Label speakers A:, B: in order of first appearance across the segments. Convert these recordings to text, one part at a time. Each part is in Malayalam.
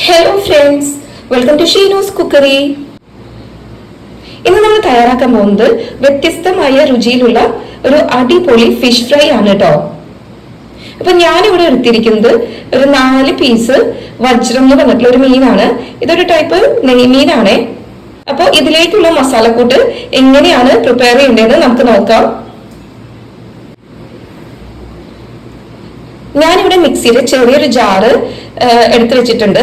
A: Hello friends, welcome to Sheenos cookery. ഇന്ന് നമ്മൾ തയ്യാറാക്കാൻ പോകുന്നത് വ്യത്യസ്തമായ രുചിയിലുള്ള ഒരു അടിപൊളി ഫിഷ് ഫ്രൈ ആണ് കേട്ടോ. അപ്പൊ ഞാനിവിടെ എടുത്തിരിക്കുന്നത് ഒരു 4 പീസ് വജ്രം എന്ന് പറഞ്ഞിട്ടുള്ള ഒരു മീനാണ്. ഇതൊരു ടൈപ്പ് നെയ്മീനാണ്. അപ്പോൾ ഇതിലേക്കുള്ള മസാലക്കൂട്ട് എങ്ങനെയാണ് പ്രിപ്പയർ ചെയ്യേണ്ടതെന്ന് നമുക്ക് നോക്കാം. ഞാനിവിടെ മിക്സിയിൽ ചെറിയൊരു ജാറ് എടുത്തു വെച്ചിട്ടുണ്ട്.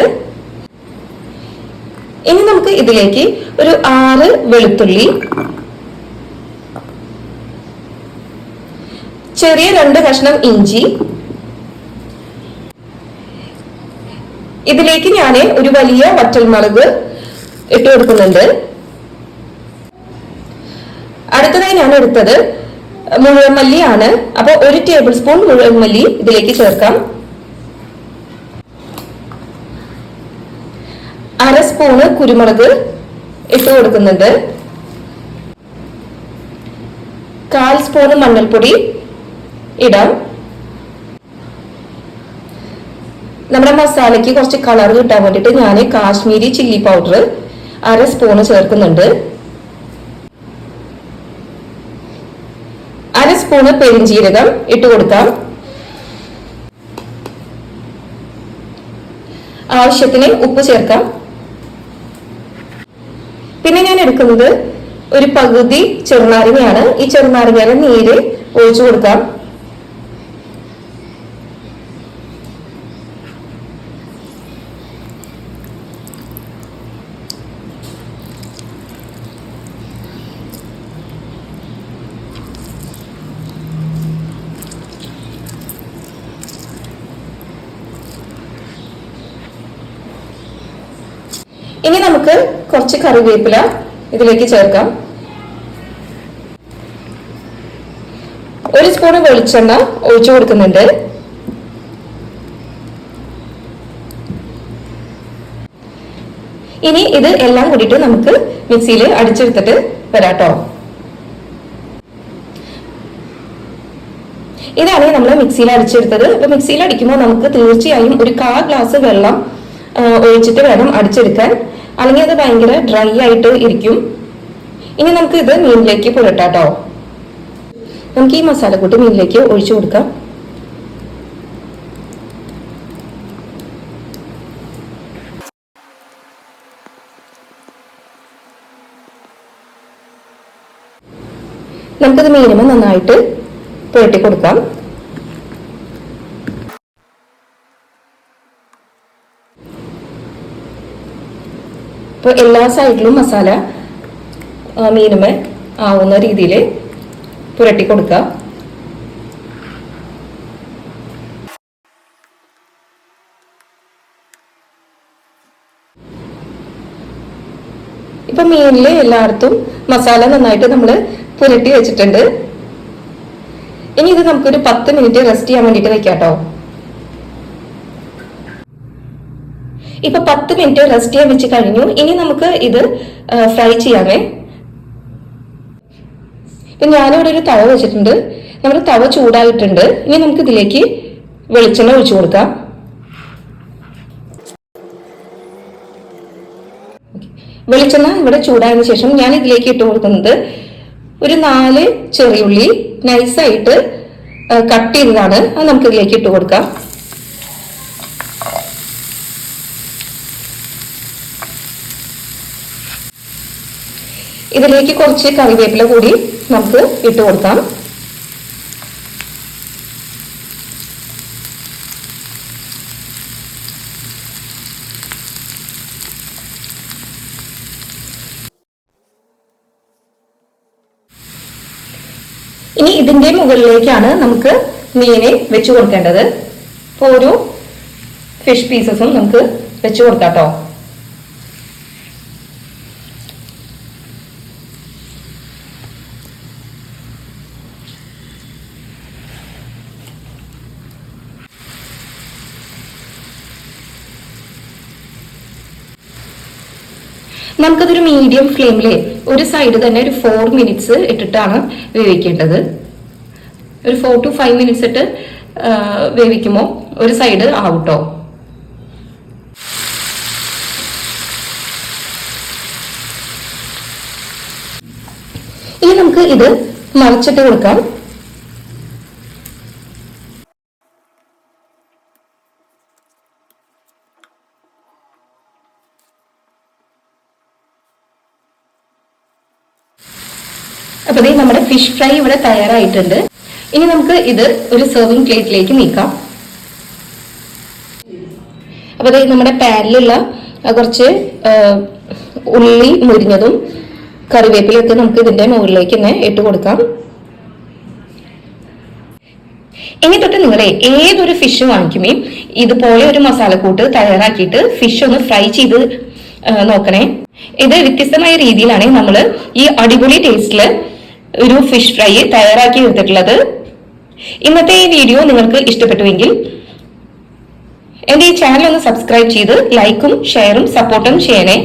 A: ഇനി നമുക്ക് ഇതിലേക്ക് ഒരു 6 വെളുത്തുള്ളി, ചെറിയ 2 കഷ്ണം ഇഞ്ചി, ഇതിലേക്ക് ഞാൻ ഒരു വലിയ വറ്റൽമുളക് ഇട്ട് കൊടുക്കുന്നുണ്ട്. അടുത്തതായി ഞാൻ എടുത്തത് മുഴുവൻ മല്ലിയാണ്. അപ്പൊ 1 ടേബിൾ സ്പൂൺ മുഴുവൻ മല്ലി ഇതിലേക്ക് ചേർക്കാം. 1/2 സ്പൂണ് കുരുമുളക് ഇട്ട് കൊടുക്കുന്നുണ്ട്. 1/4 സ്പൂണ് മഞ്ഞൾപ്പൊടി ഇടാം. നമ്മുടെ മസാലയ്ക്ക് കുറച്ച് കളർ കിട്ടാൻ വേണ്ടിയിട്ട് ഞാൻ കാശ്മീരി ചില്ലി പൗഡർ 1/2 സ്പൂണ് ചേർക്കുന്നുണ്ട്. 1/2 സ്പൂണ് പെരിഞ്ജീരകം ഇട്ട് കൊടുക്കാം. ആവശ്യത്തിന് ഉപ്പ് ചേർക്കാം. പിന്നെ ഞാൻ എടുക്കുന്നത് ഒരു പകുതി ചെറുനാരങ്ങയാണ്. ഈ ചെറുനാരങ്ങയുടെ നീര് ഒഴിച്ചു കൊടുക്കാം. ഇനി നമുക്ക് കുറച്ച് കറിവേപ്പില ഇതിലേക്ക് ചേർക്കാം. 1 സ്പൂൺ വെളിച്ചെണ്ണ ഒഴിച്ചു കൊടുക്കുന്നുണ്ട്. ഇനി ഇത് എല്ലാം കൂടിയിട്ട് നമുക്ക് മിക്സിയിൽ അടിച്ചെടുത്തിട്ട് വരാട്ടോ. ഇതാണ് നമ്മൾ മിക്സിയിൽ അടിച്ചെടുത്തത്. അപ്പൊ മിക്സിയിൽ അടിക്കുമ്പോൾ നമുക്ക് തീർച്ചയായും ഒരു 1/4 ഗ്ലാസ് വെള്ളം ഒഴിച്ചിട്ട് വേണം അടിച്ചെടുക്കാൻ, അല്ലെങ്കിൽ അത് ഭയങ്കര ഡ്രൈ ആയിട്ട് ഇരിക്കും. ഇനി നമുക്ക് ഇത് മീനിലേക്ക് പുരട്ടാട്ടോ. നമുക്ക് ഈ മസാലക്കൂട്ട് മീനിലേക്ക് ഒഴിച്ചു കൊടുക്കാം. നമുക്കത് മീനുമ്പോൾ നന്നായിട്ട് പുരട്ടി കൊടുക്കാം. അപ്പോൾ എല്ലാ സൈഡിലും മസാല മീനുമേ ആവുന്ന രീതിയിൽ പുരട്ടി കൊടുക്കുക. ഇപ്പൊ മീനിൽ എല്ലായിടത്തും മസാല നന്നായിട്ട് നമ്മൾ പുരട്ടി വെച്ചിട്ടുണ്ട്. ഇനി ഇത് നമുക്കൊരു 10 മിനിറ്റ് റെസ്റ്റ് ചെയ്യാൻ വേണ്ടിയിട്ട് വെക്കാട്ടോ. ഇപ്പൊ 10 മിനിറ്റ് റെസ്റ്റ് ചെയ്യാൻ വെച്ച് കഴിഞ്ഞു. ഇനി നമുക്ക് ഇത് ഫ്രൈ ചെയ്യാമേ. ഇപ്പൊ ഞാനിവിടെ ഒരു തവ വെച്ചിട്ടുണ്ട്. നമ്മുടെ തവ ചൂടായിട്ടുണ്ട്. ഇനി നമുക്ക് ഇതിലേക്ക് വെളിച്ചെണ്ണ ഒഴിച്ചു കൊടുക്കാം. വെളിച്ചെണ്ണ ഇവിടെ ചൂടായതിനു ശേഷം ഞാൻ ഇതിലേക്ക് ഇട്ട് കൊടുക്കുന്നത് ഒരു 4 ചെറിയുള്ളി നൈസായിട്ട് കട്ട് ചെയ്തതാണ്. അത് നമുക്ക് ഇതിലേക്ക് ഇട്ട് കൊടുക്കാം. ഇതിലേക്ക് കുറച്ച് കറിവേപ്പില കൂടി നമുക്ക് ഇട്ട് കൊടുക്കാം. ഇനി ഇതിന്റെ മുകളിലേക്കാണ് നമുക്ക് മീനെ വെച്ചു കൊടുക്കേണ്ടത്. ഓരോ ഫിഷ് പീസസും നമുക്ക് വെച്ചു കൊടുക്കാം കേട്ടോ. നമുക്കതൊരു മീഡിയം ഫ്ലെയിമിൽ ഒരു സൈഡ് തന്നെ ഒരു 4 മിനിറ്റ്സ് ഇട്ടിട്ടാണ് വേവിക്കേണ്ടത്. ഒരു 4 to 5 മിനിറ്റ്സ് ഇട്ട് വേവിക്കുമ്പോൾ ഒരു സൈഡ് ആവട്ടോ. ഇനി നമുക്ക് ഇത് മറിച്ചിട്ട് കൊടുക്കാം. അപ്പൊ നമ്മുടെ ഫിഷ് ഫ്രൈ ഇവിടെ തയ്യാറായിട്ടുണ്ട്. ഇനി നമുക്ക് ഇത് ഒരു സെർവിങ് പ്ലേറ്റിലേക്ക് നീക്കാം. അപ്പൊ നമ്മുടെ പാനിലുള്ള കുറച്ച് ഉള്ളി മുരിഞ്ഞതും കറിവേപ്പിലൊക്കെ നമുക്ക് ഇതിന്റെ മുകളിലേക്ക് തന്നെ ഇട്ട് കൊടുക്കാം. ഇനി തൊട്ട് നിങ്ങളെ ഏതൊരു ഫിഷ് വാങ്ങിക്കുമേ ഇതുപോലെ ഒരു മസാലക്കൂട്ട് തയ്യാറാക്കിയിട്ട് ഫിഷ് ഒന്ന് ഫ്രൈ ചെയ്ത് നോക്കണേ. ഇത് വ്യത്യസ്തമായ രീതിയിലാണ് നമ്മൾ ഈ അടിപൊളി ടേസ്റ്റില് ഒരു ഫിഷ് ഫ്രൈ തയ്യാറാക്കി എടുത്തിട്ടുള്ളത്. ഇന്നത്തെ ഈ വീഡിയോ നിങ്ങൾക്ക് ഇഷ്ടപ്പെട്ടുവെങ്കിൽ എന്റെ ഈ ചാനൽ ഒന്ന് സബ്സ്ക്രൈബ് ചെയ്ത് ലൈക്കും ഷെയറും സപ്പോർട്ടും ചെയ്യണേ.